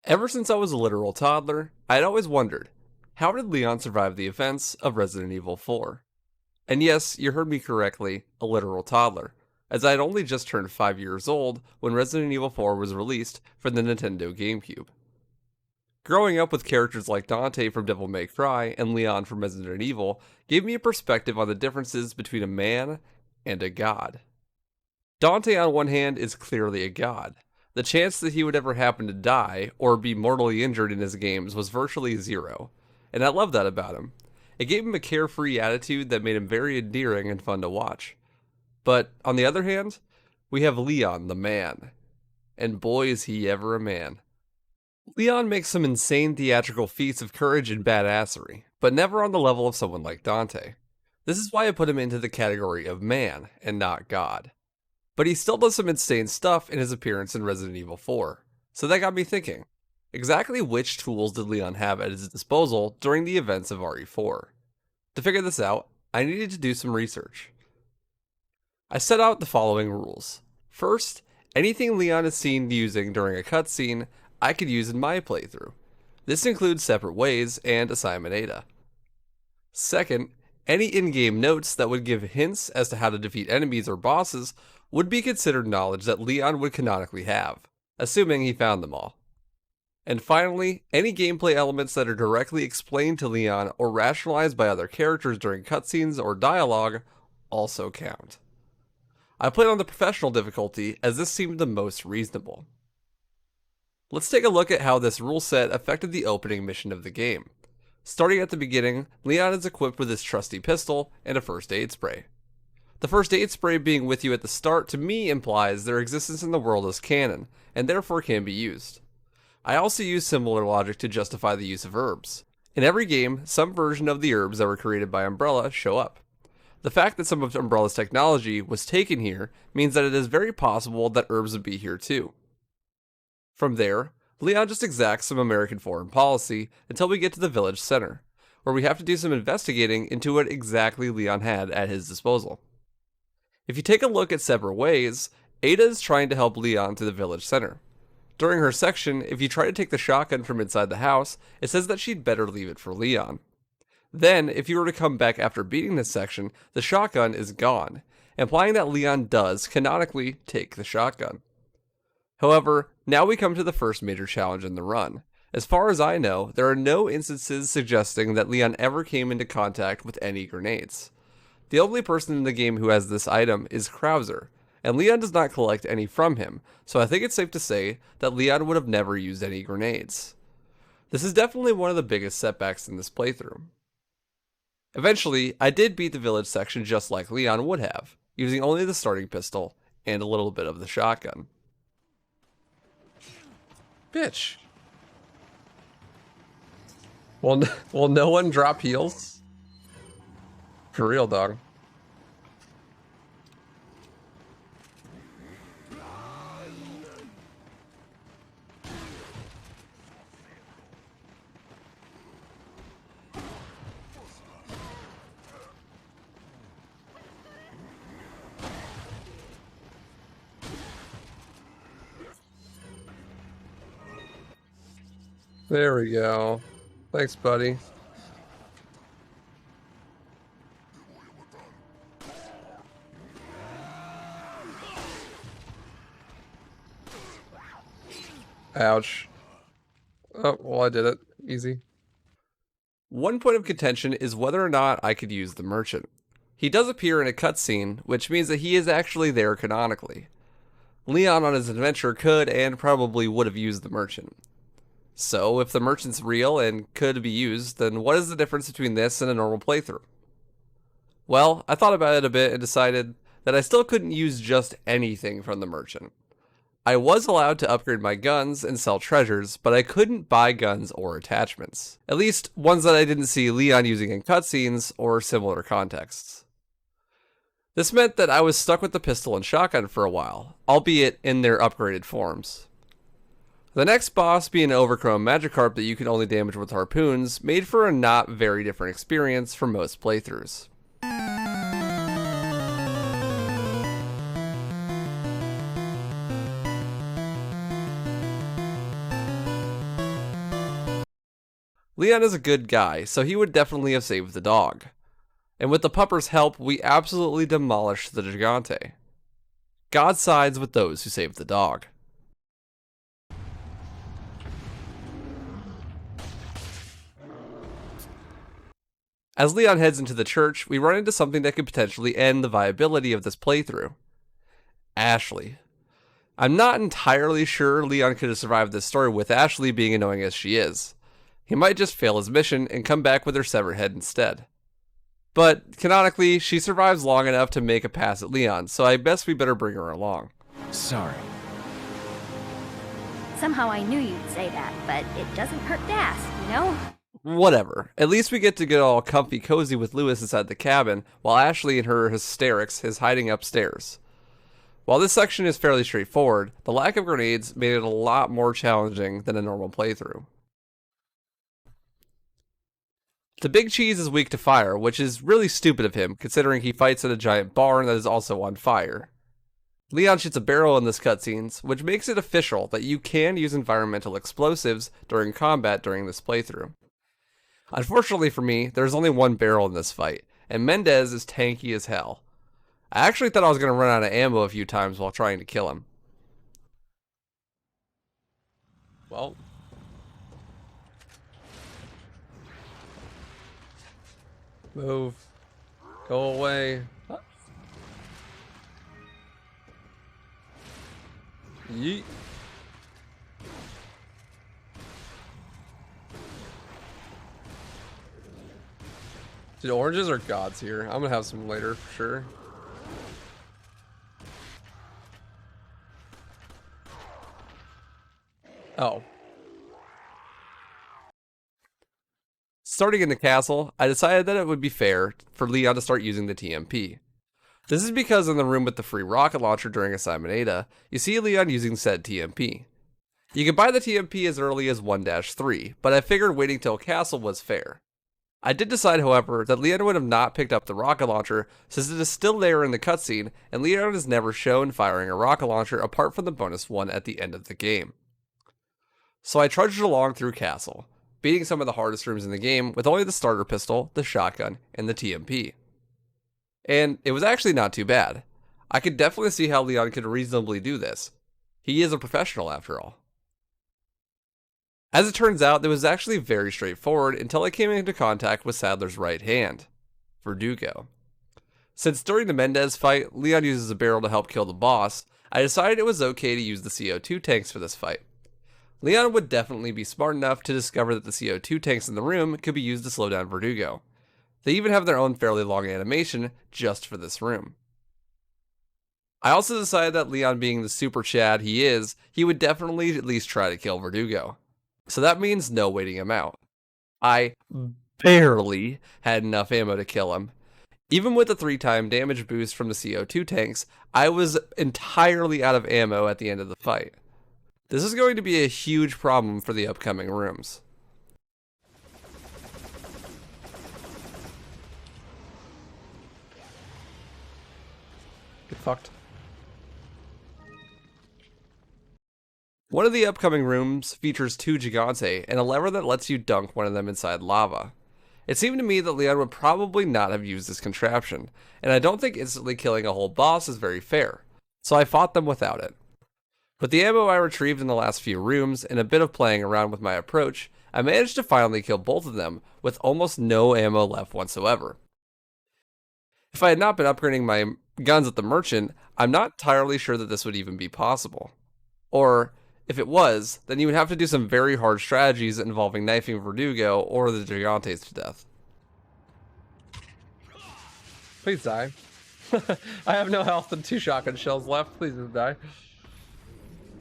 Ever since I was a literal toddler, I'd always wondered, how did Leon survive the events of Resident Evil 4? And yes, you heard me correctly, a literal toddler, as I had only just turned 5 years old when Resident Evil 4 was released for the Nintendo GameCube. Growing up with characters like Dante from Devil May Cry and Leon from Resident Evil gave me a perspective on the differences between a man and a god. Dante, on one hand, is clearly a god. The chance that he would ever happen to die or be mortally injured in his games was virtually zero, and I love that about him. It gave him a carefree attitude that made him very endearing and fun to watch. But on the other hand, we have Leon the man. And boy is he ever a man. Leon makes some insane theatrical feats of courage and badassery, but never on the level of someone like Dante. This is why I put him into the category of man and not god. But he still does some insane stuff in his appearance in Resident Evil 4. So that got me thinking, exactly which tools did Leon have at his disposal during the events of RE4? To figure this out, I needed to do some research. I set out the following rules. First, anything Leon is seen using during a cutscene, I could use in my playthrough. This includes separate ways and a SalmonMandela. Second, any in-game notes that would give hints as to how to defeat enemies or bosses would be considered knowledge that Leon would canonically have, assuming he found them all. And finally, any gameplay elements that are directly explained to Leon or rationalized by other characters during cutscenes or dialogue also count. I played on the professional difficulty as this seemed the most reasonable. Let's take a look at how this rule set affected the opening mission of the game. Starting at the beginning, Leon is equipped with his trusty pistol and a first aid spray. The first aid spray being with you at the start to me implies their existence in the world as canon, and therefore can be used. I also use similar logic to justify the use of herbs. In every game, some version of the herbs that were created by Umbrella show up. The fact that some of Umbrella's technology was taken here means that it is very possible that herbs would be here too. From there, Leon just exacts some American foreign policy until we get to the village center, where we have to do some investigating into what exactly Leon had at his disposal. If you take a look at separate ways, Ada is trying to help Leon to the village center. During her section, if you try to take the shotgun from inside the house, it says that she'd better leave it for Leon. Then, if you were to come back after beating this section, the shotgun is gone, implying that Leon does, canonically, take the shotgun. However, now we come to the first major challenge in the run. As far as I know, there are no instances suggesting that Leon ever came into contact with any grenades. The only person in the game who has this item is Krauser, and Leon does not collect any from him, so I think it's safe to say that Leon would have never used any grenades. This is definitely one of the biggest setbacks in this playthrough. Eventually, I did beat the village section just like Leon would have, using only the starting pistol and a little bit of the shotgun. Bitch. Will no one drop heals? For real, dog. There we go. Thanks, buddy. Ouch. Oh, well, I did it. Easy. One point of contention is whether or not I could use the merchant. He does appear in a cutscene, which means that he is actually there canonically. Leon on his adventure could and probably would have used the merchant. So, if the merchant's real and could be used, then what is the difference between this and a normal playthrough? Well, I thought about it a bit and decided that I still couldn't use just anything from the merchant. I was allowed to upgrade my guns and sell treasures, but I couldn't buy guns or attachments. At least, ones that I didn't see Leon using in cutscenes or similar contexts. This meant that I was stuck with the pistol and shotgun for a while, albeit in their upgraded forms. The next boss being an overgrown Magikarp that you can only damage with harpoons made for a not very different experience for most playthroughs. Leon is a good guy, so he would definitely have saved the dog. And with the pupper's help, we absolutely demolished the Gigante. God sides with those who saved the dog. As Leon heads into the church, we run into something that could potentially end the viability of this playthrough. Ashley. I'm not entirely sure Leon could have survived this story with Ashley being annoying as she is. He might just fail his mission and come back with her severed head instead. But canonically, she survives long enough to make a pass at Leon, so I guess we better bring her along. Sorry. Somehow I knew you'd say that, but it doesn't hurt to ask, you know? Whatever. At least we get to get all comfy cozy with Lewis inside the cabin, while Ashley and her hysterics is hiding upstairs. While this section is fairly straightforward, the lack of grenades made it a lot more challenging than a normal playthrough. The Big Cheese is weak to fire, which is really stupid of him, considering he fights at a giant barn that is also on fire. Leon shoots a barrel in this cutscenes, which makes it official that you can use environmental explosives during combat during this playthrough. Unfortunately for me, there's only one barrel in this fight, and Mendez is tanky as hell. I actually thought I was going to run out of ammo a few times while trying to kill him. Well... Move. Go away. Yeet. Dude, oranges are gods here. I'm gonna have some later for sure. Oh. Starting in the castle, I decided that it would be fair for Leon to start using the TMP. This is because in the room with the free rocket launcher during a SalmonMandela, you see Leon using said TMP. You can buy the TMP as early as 1-3, but I figured waiting till castle was fair. I did decide, however, that Leon would have not picked up the rocket launcher since it is still there in the cutscene, and Leon is never shown firing a rocket launcher apart from the bonus one at the end of the game. So I trudged along through castle, beating some of the hardest rooms in the game with only the starter pistol, the shotgun, and the TMP. And it was actually not too bad. I could definitely see how Leon could reasonably do this. He is a professional after all. As it turns out, it was actually very straightforward until I came into contact with Sadler's right hand, Verdugo. Since during the Mendez fight, Leon uses a barrel to help kill the boss, I decided it was okay to use the CO2 tanks for this fight. Leon would definitely be smart enough to discover that the CO2 tanks in the room could be used to slow down Verdugo. They even have their own fairly long animation just for this room. I also decided that Leon being the super Chad he is, he would definitely at least try to kill Verdugo. So that means no waiting him out. I barely had enough ammo to kill him. Even with the 3-time damage boost from the CO2 tanks, I was entirely out of ammo at the end of the fight. This is going to be a huge problem for the upcoming rooms. Get fucked. One of the upcoming rooms features 2 Gigante and a lever that lets you dunk one of them inside lava. It seemed to me that Leon would probably not have used this contraption, and I don't think instantly killing a whole boss is very fair, so I fought them without it. With the ammo I retrieved in the last few rooms and a bit of playing around with my approach, I managed to finally kill both of them with almost no ammo left whatsoever. If I had not been upgrading my guns at the merchant, I'm not entirely sure that this would even be possible. Or, if it was, then you would have to do some very hard strategies involving knifing Verdugo or the Gigantes to death. Please die. I have no health and 2 shotgun shells left. Please don't die.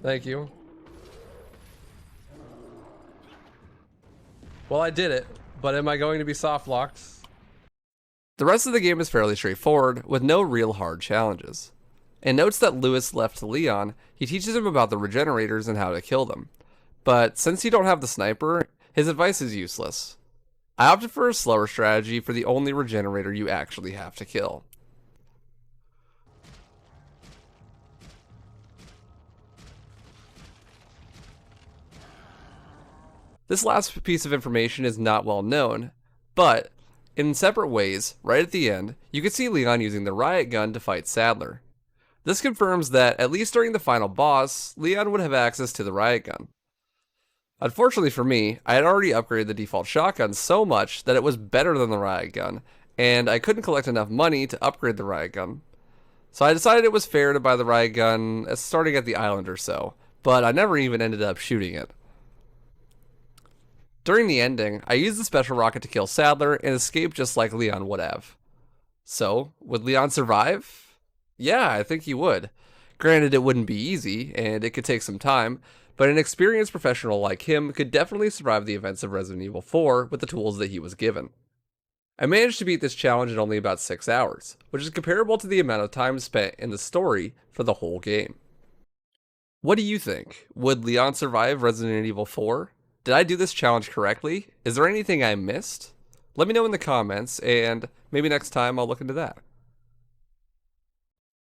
Thank you. Well, I did it, but am I going to be soft locked? The rest of the game is fairly straightforward, with no real hard challenges. In notes that Lewis left to Leon, he teaches him about the regenerators and how to kill them. But since you don't have the sniper, his advice is useless. I opted for a slower strategy for the only regenerator you actually have to kill. This last piece of information is not well known, but in separate ways, right at the end, you can see Leon using the riot gun to fight Sadler. This confirms that, at least during the final boss, Leon would have access to the riot gun. Unfortunately for me, I had already upgraded the default shotgun so much that it was better than the riot gun, and I couldn't collect enough money to upgrade the riot gun. So I decided it was fair to buy the riot gun starting at the island or so, but I never even ended up shooting it. During the ending, I used the special rocket to kill Sadler and escape just like Leon would have. So, would Leon survive? Yeah, I think he would. Granted, it wouldn't be easy, and it could take some time, but an experienced professional like him could definitely survive the events of Resident Evil 4 with the tools that he was given. I managed to beat this challenge in only about 6 hours, which is comparable to the amount of time spent in the story for the whole game. What do you think? Would Leon survive Resident Evil 4? Did I do this challenge correctly? Is there anything I missed? Let me know in the comments, and maybe next time I'll look into that.